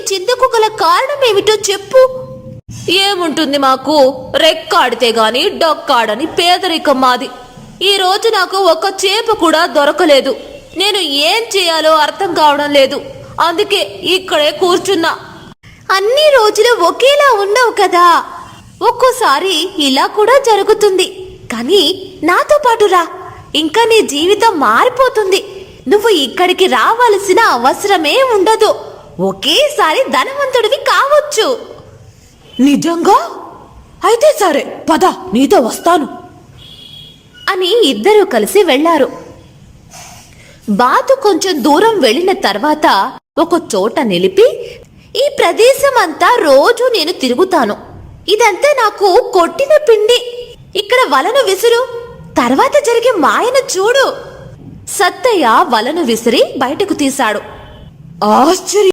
చింతకు గల కారణం ఏమిటో చెప్పు. ఏముంటుంది మాకు, రెక్కాడితే గాని డొక్కాడని పేదరికం మాది. ఈ రోజు నాకు ఒక్క చేప కూడా దొరకలేదు. నేను ఏం చేయాలో అర్థం కావడం లేదు. అందుకే ఇక్కడే కూర్చున్నా. అన్ని రోజులు ఒకేలా ఉన్నావు కదా, ఒక్కోసారి ఇలా కూడా జరుగుతుంది. కానీ నాతో పాటు రా, ఇంకా నీ జీవితం మారిపోతుంది. నువ్వు ఇక్కడికి రావాల్సిన అవసరమే ఉండదు. ఒకేసారి ధనవంతుడివి కావచ్చు. నిజంగా? అయితే సరే పద, నీతో వస్తాను అని ఇద్దరూ కలిసి వెళ్లారు. బాతు కొంచెం దూరం వెళ్లిన తర్వాత ఒక చోట నిలిపి, ఈ ప్రదేశం అంతా రోజు నేను తిరుగుతాను. ఇదంతా నాకు కొట్టిన పిండి. ఇక్కడ వలను విసురు, తర్వాత జరిగే మాయను చూడు. సత్తయ్య వలను విసిరి బయటకు తీశాడు. ఆశ్చర్య